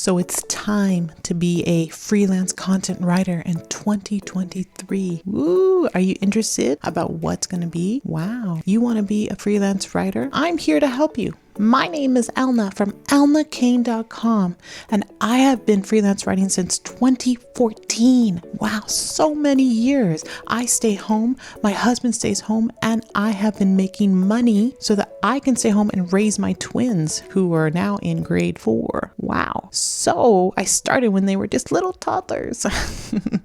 So it's time to be a freelance content writer in 2023. Woo! Are you interested about what's going to be? Wow. You want to be a freelance writer? I'm here to help you. My name is Elna from elnakane.com, and I have been freelance writing since 2014. Wow, so many years. I stay home, my husband stays home, and I have been making money so that I can stay home and raise my twins who are now in grade 4. Wow. So I started when they were just little toddlers,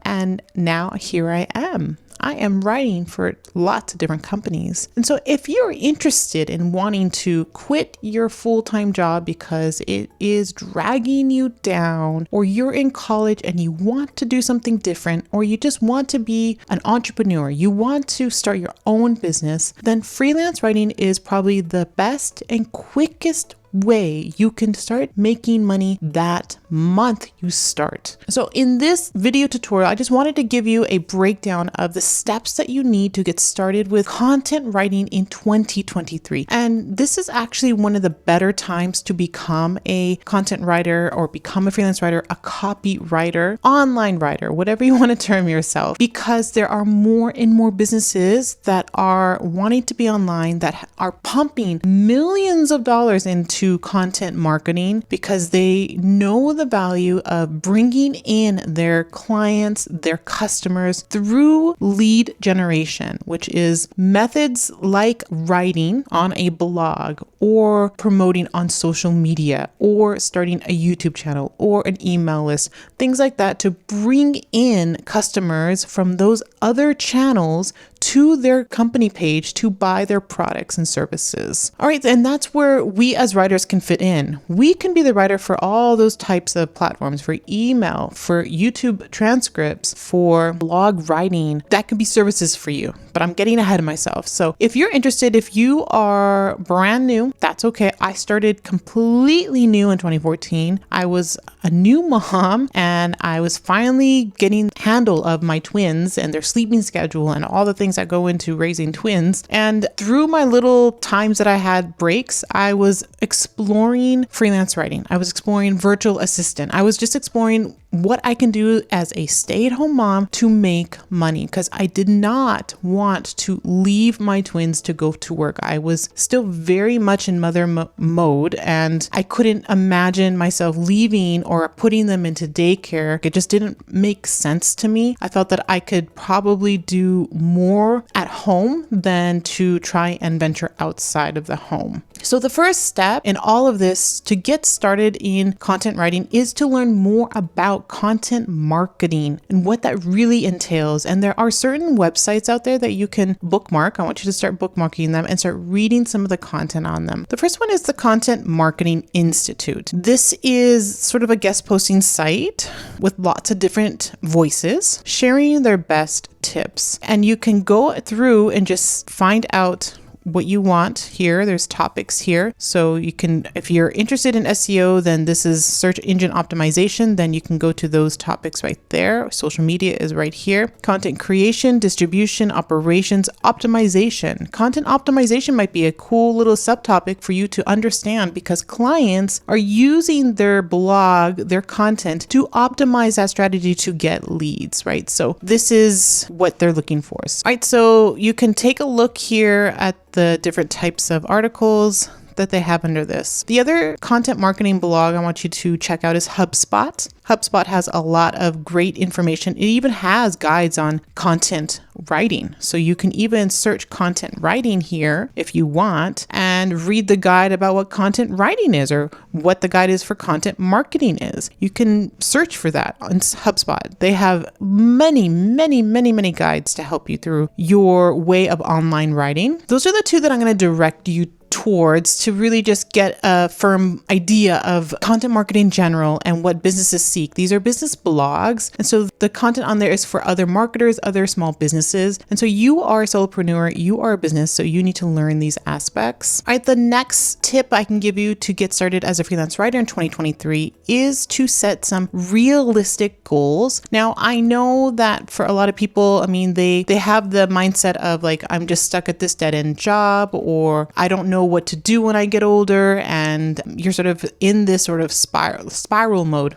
and now here I am. I am writing for lots of different companies. And so if you're interested in wanting to quit your full-time job because it is dragging you down, or you're in college and you want to do something different, or you just want to be an entrepreneur, you want to start your own business, then freelance writing is probably the best and quickest way you can start making money that month you start. So in this video tutorial, I just wanted to give you a breakdown of the steps that you need to get started with content writing in 2023. And this is actually one of the better times to become a content writer or become a freelance writer, a copywriter, online writer, whatever you want to term yourself, because there are more and more businesses that are wanting to be online, that are pumping millions of dollars into content marketing because they know the value of bringing in their clients, their customers through lead generation, which is methods like writing on a blog or promoting on social media or starting a YouTube channel or an email list, things like that, to bring in customers from those other channels to their company page to buy their products and services. All right, and that's where we as writers can fit in. We can be the writer for all those types of platforms, for email, for YouTube transcripts, for blog writing. That could be services for you, but I'm getting ahead of myself. So if you're interested, if you are brand new, that's okay. I started completely new in 2014. I was a new mom and I was finally getting handle of my twins and their sleeping schedule and all the things that go into raising twins. And through my little times that I had breaks, I was exploring freelance writing. I was exploring virtual assistant. I was just exploring what I can do as a stay-at-home mom to make money, because I did not want to leave my twins to go to work. I was still very much in mother mode, and I couldn't imagine myself leaving or putting them into daycare. It just didn't make sense to me. I felt that I could probably do more at home than to try and venture outside of the home. So the first step in all of this to get started in content writing is to learn more about content marketing and what that really entails. And there are certain websites out there that you can bookmark. I want you to start bookmarking them and start reading some of the content on them. The first one is the Content Marketing Institute. This is sort of a guest posting site with lots of different voices sharing their best tips. And you can go through and just find out what you want here. There's topics here. So you can, if you're interested in SEO, then this is search engine optimization. Then you can go to those topics right there. Social media is right here. Content creation, distribution, operations, optimization. Content optimization might be a cool little subtopic for you to understand, because clients are using their blog, their content, to optimize that strategy to get leads, right? So this is what they're looking for. All right, so you can take a look here at the different types of articles that they have under this. The other content marketing blog I want you to check out is HubSpot. HubSpot has a lot of great information. It even has guides on content writing. So you can even search content writing here if you want and read the guide about what content writing is, or what the guide is for content marketing is. You can search for that on HubSpot. They have many guides to help you through your way of online writing. Those are the two that I'm going to direct you towards to really just get a firm idea of content marketing in general and what businesses seek. These are business blogs. And so the content on there is for other marketers, other small businesses. And so you are a solopreneur, you are a business, so you need to learn these aspects. All right, the next tip I can give you to get started as a freelance writer in 2023 is to set some realistic goals. Now, I know that for a lot of people, I mean, they have the mindset of like, I'm just stuck at this dead end job, or I don't know what to do when I get older, and you're sort of in this sort of spiral mode,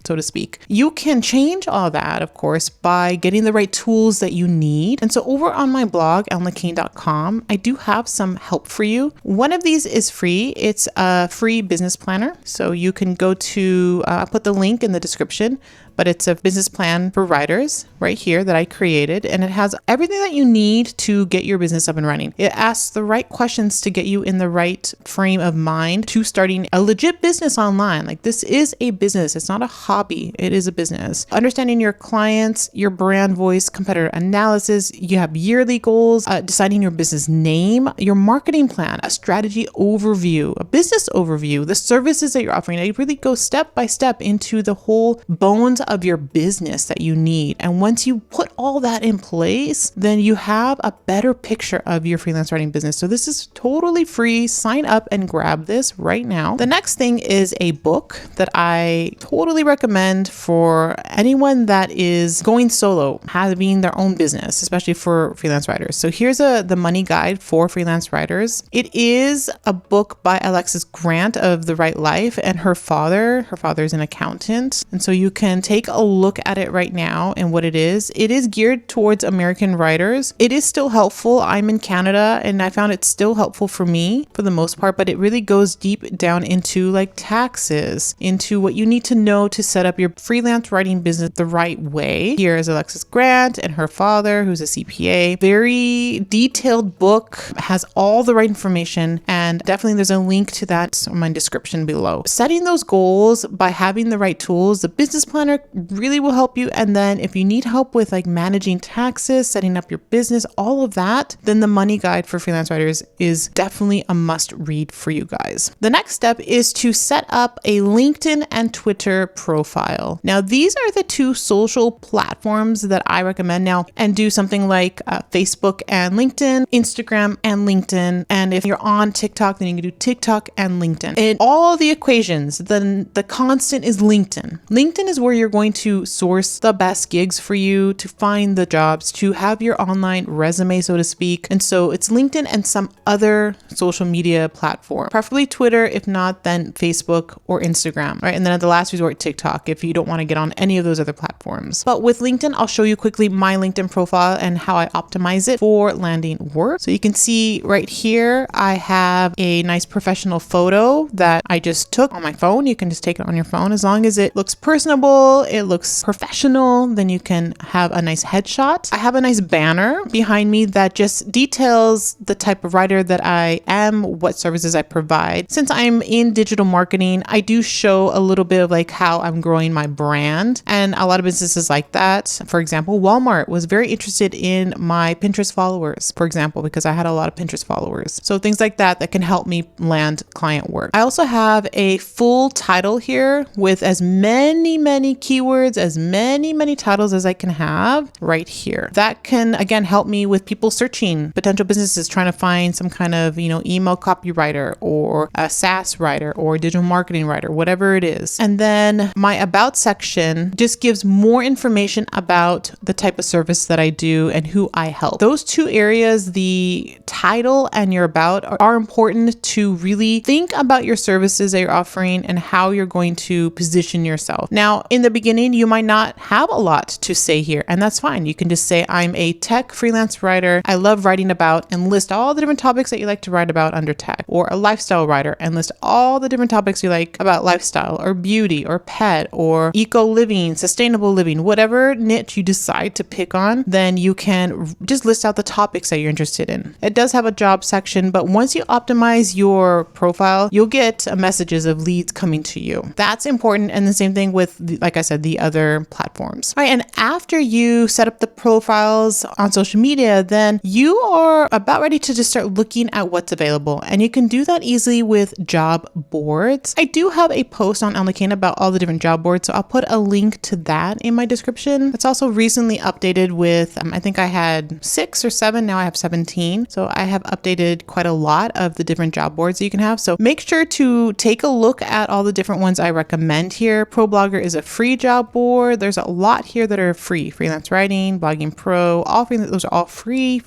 so to speak. You can change all that, of course, by getting the right tools that you need. And so over on my blog, ellenlekane.com, I do have some help for you. One of these is free. It's a free business planner. So you can go to, I'll put the link in the description, but it's a business plan for writers right here that I created. And it has everything that you need to get your business up and running. It asks the right questions to get you in the right frame of mind to starting a legit business online. Like, this is a business. It's not a hobby. It is a business. Understanding your clients, your brand voice, competitor analysis. You have yearly goals, deciding your business name, your marketing plan, a strategy overview, a business overview, the services that you're offering. I really go step by step into the whole bones of your business that you need. And once you put all that in place, then you have a better picture of your freelance writing business. So this is totally free. Sign up and grab this right now. The next thing is a book that I totally recommend for anyone that is going solo, having their own business, especially for freelance writers. So here's the money guide for freelance writers. It is a book by Alexis Grant of The Right Life, and her father is an accountant. And so you can take a look at it right now and what it is. It is geared towards American writers. It is still helpful. I'm in Canada and I found it still helpful for me for the most part, but it really goes deep down into like taxes, into what you need to know to set up your freelance writing business the right way. Here is Alexis Grant and her father, who's a CPA. Very detailed book, has all the right information, and definitely there's a link to that in my description below. Setting those goals by having the right tools, the business planner really will help you. And then if you need help with like managing taxes, setting up your business, all of that, then the money guide for freelance writers is definitely a must read for you guys. The next step is to set up a LinkedIn and Twitter profile. Now, these are the two social platforms that I recommend now, and do something like Facebook and LinkedIn, Instagram and LinkedIn. And if you're on TikTok, then you can do TikTok and LinkedIn. In all the equations, then the constant is LinkedIn. LinkedIn is where you're going to source the best gigs for you, to find the jobs, to have your online resume, so to speak. And so it's LinkedIn and some other social media platform, preferably Twitter. If not, then Facebook or Instagram, right? And then at the last resort, TikTok, if you don't want to get on any of those other platforms. But with LinkedIn, I'll show you quickly my LinkedIn profile and how I optimize it for landing work. So you can see right here, I have a nice professional photo that I just took on my phone. You can just take it on your phone. As long as it looks personable, it looks professional, then you can have a nice headshot. I have a nice banner behind me that just details the type of writer that I am, what services I provide. Since I'm in digital marketing, I do show a little bit of like how I'm growing my brand, and a lot of businesses like that. For example, Walmart was very interested in my Pinterest followers, for example, because I had a lot of Pinterest followers. So things like that can help me land client work. I also have a full title here with as many keywords, as many titles as I can have right here. That can again help me with people searching, potential businesses trying to find some kind of, email copywriter or a SaaS writer or digital marketing writer, whatever it is. And then my about section just gives more information about the type of service that I do and who I help. Those two areas, the title and your about, are important to really think about your services that you're offering and how you're going to position yourself. Now, in the beginning, you might not have a lot to say here, and that's fine. You can just say, I'm a tech freelance writer. I love writing about, and list all the different topics that you like to write about under tech, or a lifestyle writer and list all the different topics you like about lifestyle or beauty or pet or eco living, sustainable living, whatever niche you decide to pick on, then you can just list out the topics that you're interested in. It does have a job section, but once you optimize your profile, you'll get messages of leads coming to you. That's important. And the same thing with, like I said, the other platforms. All right. And after you set up the profiles on social media, then you are about ready to just start looking at what's available. And you can do that easily with job boards. I do have a post on Ellen Lekane about all the different job boards, so I'll put a link to that in my description. It's also recently updated with, I think I had 6 or 7, now I have 17. So I have updated quite a lot of the different job boards that you can have. So make sure to take a look at all the different ones I recommend here. ProBlogger is a free free job board. There's a lot here that are free. Freelance Writing, Blogging Pro, all free. Those are all free.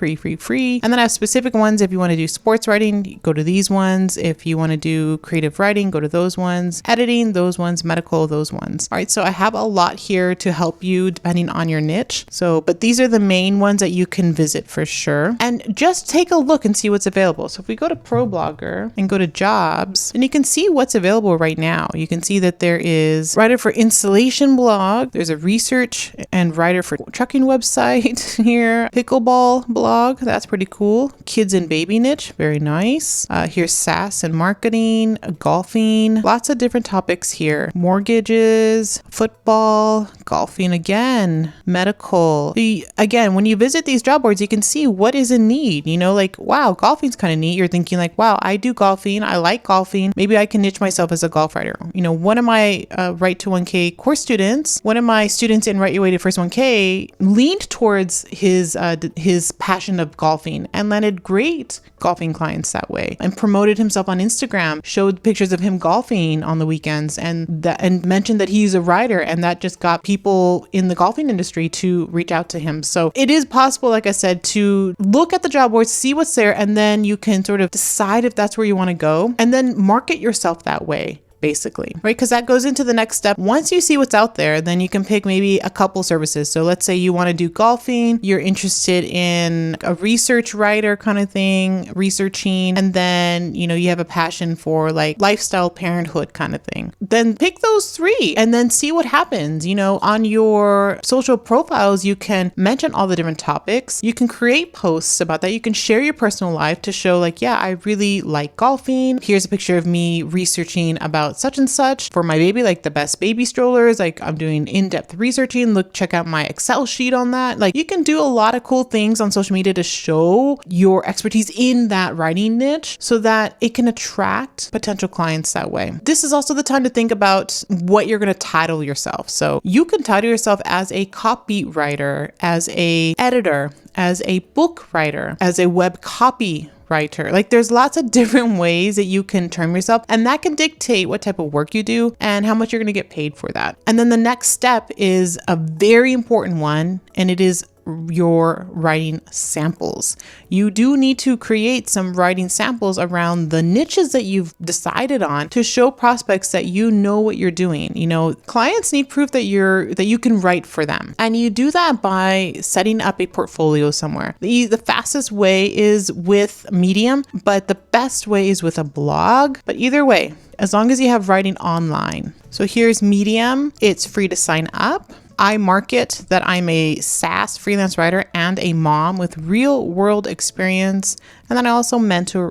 And then I have specific ones. If you want to do sports writing, go to these ones. If you want to do creative writing, go to those ones. Editing, those ones. Medical, those ones. All right, so I have a lot here to help you depending on your niche. But these are the main ones that you can visit for sure. And just take a look and see what's available. So if we go to ProBlogger and go to jobs, and you can see what's available right now. You can see that there is writer for installation blog. There's a research and writer for trucking website here. Pickleball blog. That's pretty cool. Kids and baby niche. Very nice. Here's SaaS and marketing, golfing, lots of different topics here. Mortgages, football, golfing again, medical. Again, when you visit these job boards, you can see what is in need. Like, wow, golfing's kind of neat. You're thinking like, wow, I do golfing. I like golfing. Maybe I can niche myself as a golf writer. One of my Write to 1K course students, one of my students in Write Your Way to First 1K leaned towards his passion of golfing and landed great golfing clients that way, and promoted himself on Instagram, showed pictures of him golfing on the weekends, and mentioned that he's a writer, and that just got people in the golfing industry to reach out to him. So it is possible, like I said, to look at the job boards, see what's there, and then you can sort of decide if that's where you want to go, and then market yourself that way. Basically, right? Because that goes into the next step. Once you see what's out there, then you can pick maybe a couple services. So let's say you want to do golfing, you're interested in a research writer kind of thing, researching, and then, you have a passion for like lifestyle parenthood kind of thing. Then pick those three and then see what happens. On your social profiles, you can mention all the different topics. You can create posts about that. You can share your personal life to show like, yeah, I really like golfing. Here's a picture of me researching about such and such for my baby, like the best baby strollers. Like I'm doing in-depth researching. Check out my Excel sheet on that. Like you can do a lot of cool things on social media to show your expertise in that writing niche so that it can attract potential clients that way. This is also the time to think about what you're going to title yourself. So you can title yourself as a copywriter, as a editor, as a book writer, as a web copy writer. Like there's lots of different ways that you can term yourself, and that can dictate what type of work you do and how much you're going to get paid for that. And then the next step is a very important one, and it is your writing samples. You do need to create some writing samples around the niches that you've decided on to show prospects that you know what you're doing. Clients need proof that you can write for them. And you do that by setting up a portfolio somewhere. The fastest way is with Medium, but the best way is with a blog. But either way, as long as you have writing online. So here's Medium. It's free to sign up. I market that I'm a SaaS freelance writer and a mom with real world experience. And then I also mentor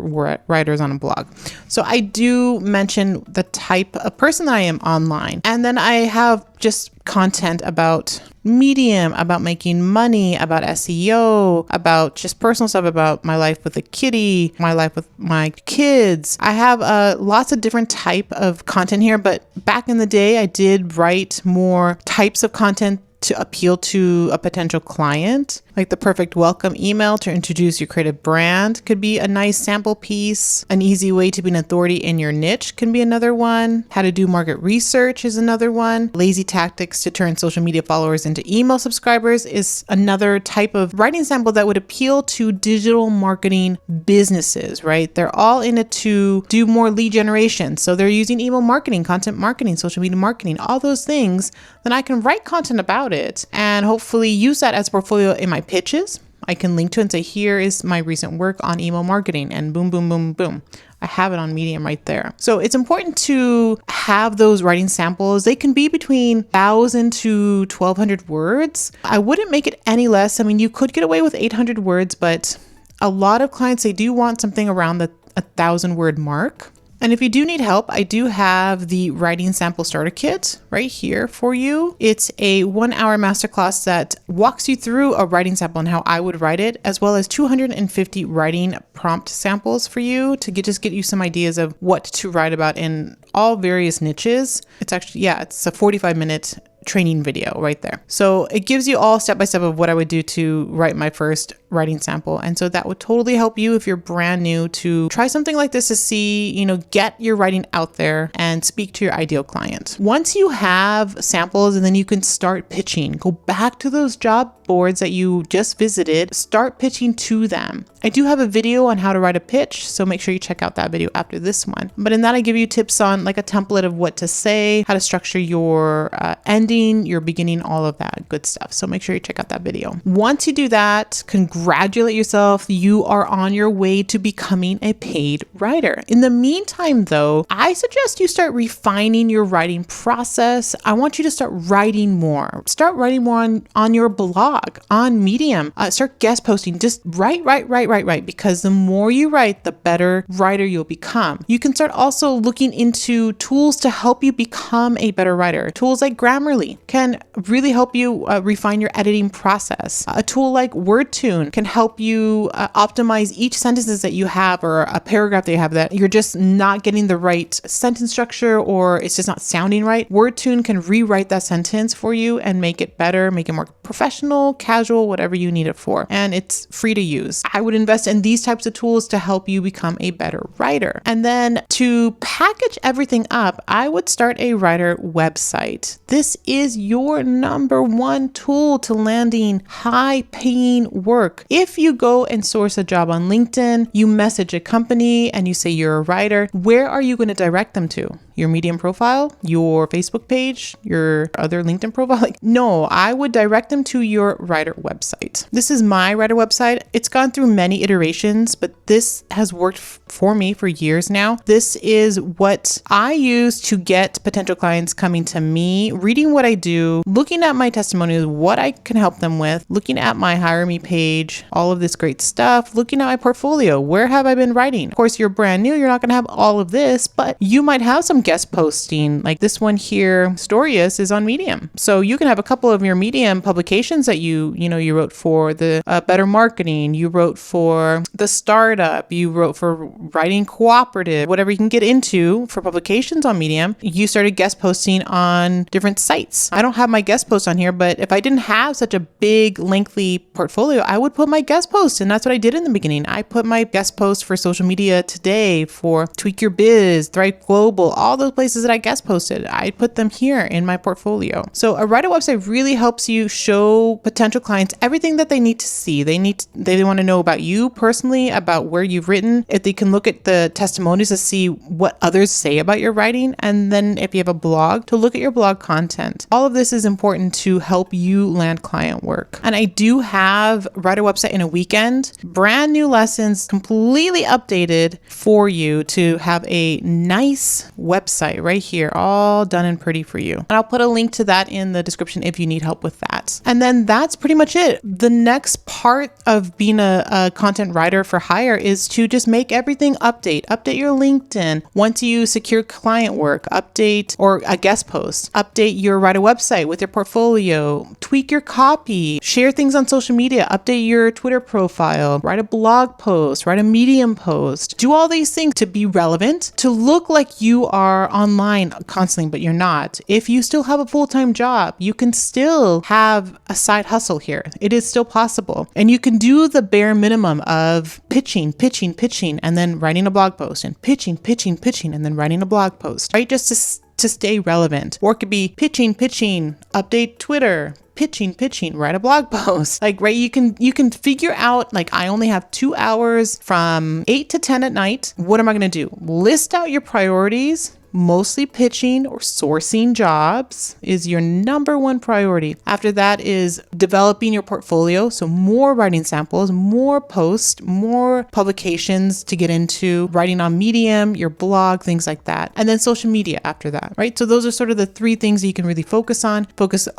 writers on a blog. So I do mention the type of person that I am online. And then I have just content about Medium, about making money, about SEO, about just personal stuff, about my life with a kitty, my life with my kids. I have lots of different type of content here, but back in the day, I did write more types of content to appeal to a potential client. Like the perfect welcome email to introduce your creative brand could be a nice sample piece. An easy way to be an authority in your niche can be another one. How to do market research is another one. Lazy tactics to turn social media followers into email subscribers is another type of writing sample that would appeal to digital marketing businesses, right? They're all in it to do more lead generation. So they're using email marketing, content marketing, social media marketing, all those things. Then I can write content about it and hopefully use that as a portfolio in my pitches. I can link to it and say, here is my recent work on email marketing, and boom, boom, boom, boom. I have it on Medium right there. So it's important to have those writing samples. They can be between 1,000 to 1,200 words. I wouldn't make it any less. I mean, you could get away with 800 words, but a lot of clients, they do want something around the 1,000 word mark. And if you do need help, I do have the Writing Sample Starter Kit right here for you. It's a 1-hour masterclass that walks you through a writing sample and how I would write it, as well as 250 writing prompt samples for you to just get you some ideas of what to write about in all various niches. It's actually, it's a 45-minute training video right there. So it gives you all step by step of what I would do to write my first writing sample. And so that would totally help you if you're brand new to try something like this to see, get your writing out there and speak to your ideal client. Once you have samples, and then you can start pitching, go back to those job boards that you just visited, start pitching to them. I do have a video on how to write a pitch, so make sure you check out that video after this one. But in that, I give you tips on like a template of what to say, how to structure your ending, your beginning, all of that good stuff. So make sure you check out that video. Once you do that, congratulate yourself. You are on your way to becoming a paid writer. In the meantime, though, I suggest you start refining your writing process. I want you to start writing more. Start writing more on your blog, on Medium. Start guest posting. Just write. Because the more you write, the better writer you'll become. You can start also looking into tools to help you become a better writer. Tools like Grammarly can really help you refine your editing process. A tool like WordTune can help you optimize each sentences that you have or a paragraph that you have that you're just not getting the right sentence structure or it's just not sounding right. WordTune can rewrite that sentence for you and make it better, make it more professional, casual, whatever you need it for. And it's free to use. I would invest in these types of tools to help you become a better writer. And then to package everything up, I would start a writer website. This is your number one tool to landing high paying work. If you go and source a job on LinkedIn, you message a company and you say you're a writer, where are you going to direct them to? Your Medium profile, your Facebook page, your other LinkedIn profile? No, I would direct them to your writer website. This is my writer website. It's gone through many iterations, but this has worked for me for years now. This is what I use to get potential clients coming to me, reading what I do, looking at my testimonials, what I can help them with, looking at my Hire Me page, all of this great stuff, looking at my portfolio. Where have I been writing? Of course, you're brand new. You're not going to have all of this, but you might have some guest posting. Like this one here, Storius, is on Medium. So you can have a couple of your Medium publications that you wrote for the Better Marketing, you wrote for the Startup, you wrote for Writing Cooperative, whatever you can get into for publications on Medium. You started guest posting on different sites. I don't have my guest post on here, but if I didn't have such a big, lengthy portfolio, I would put my guest post. And that's what I did in the beginning. I put my guest post for Social Media Today, for Tweak Your Biz, Thrive Global, all those places that I guest posted. I put them here in my portfolio. So a writer website really helps you show potential clients everything that they need to see. They want to know about you personally, about where you've written. If they can look at the testimonials to see what others say about your writing. And then if you have a blog, to look at your blog content. All of this is important to help you land client work. And I do have Writer Website in a Weekend, brand new lessons, completely updated for you to have a nice website right here, all done and pretty for you. And I'll put a link to that in the description if you need help with that. And then that's pretty much it. The next part of being a content writer for hire is to just make everything update your LinkedIn. Once you secure client work, update or a guest post, update your writer website with your portfolio, tweak your copy, share things on social media, update your Twitter profile, write a blog post, write a Medium post, do all these things to be relevant, to look like you are online constantly, but you're not. If you still have a full-time job, you can still have a side hustle here. It is still possible. And you can do the bare minimum of pitching, and then writing a blog post, and pitching, and then writing a blog post, right? Just to stay relevant. Or it could be pitching, update Twitter, pitching, write a blog post. Right, you can figure out, I only have 2 hours from 8 to 10 at night. What am I going to do? List out your priorities. Mostly pitching or sourcing jobs is your number one priority. After that is developing your portfolio. So more writing samples, more posts, more publications to get into, writing on Medium, your blog, things like that. And then social media after that, right? So those are sort of the 3 things that you can really focus on. Focus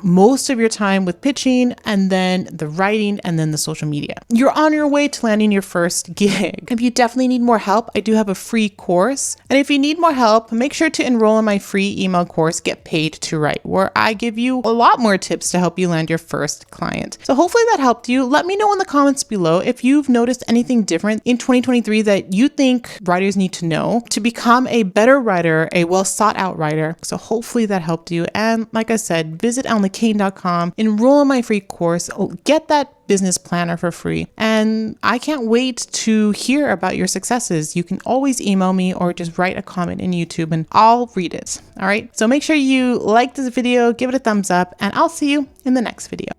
most of your time with pitching, and then the writing, and then the social media. You're on your way to landing your first gig. If you definitely need more help, I do have a free course. And if you need more help, make sure to enroll in my free email course, Get Paid to Write, where I give you a lot more tips to help you land your first client. So hopefully that helped you. Let me know in the comments below if you've noticed anything different in 2023 that you think writers need to know to become a better writer, a well sought out writer. So hopefully that helped you. And like I said, visit EllenLeCain.com, enroll in my free course, get that business planner for free. And I can't wait to hear about your successes. You can always email me or just write a comment in YouTube and I'll read it. All right. So make sure you like this video, give it a thumbs up, and I'll see you in the next video.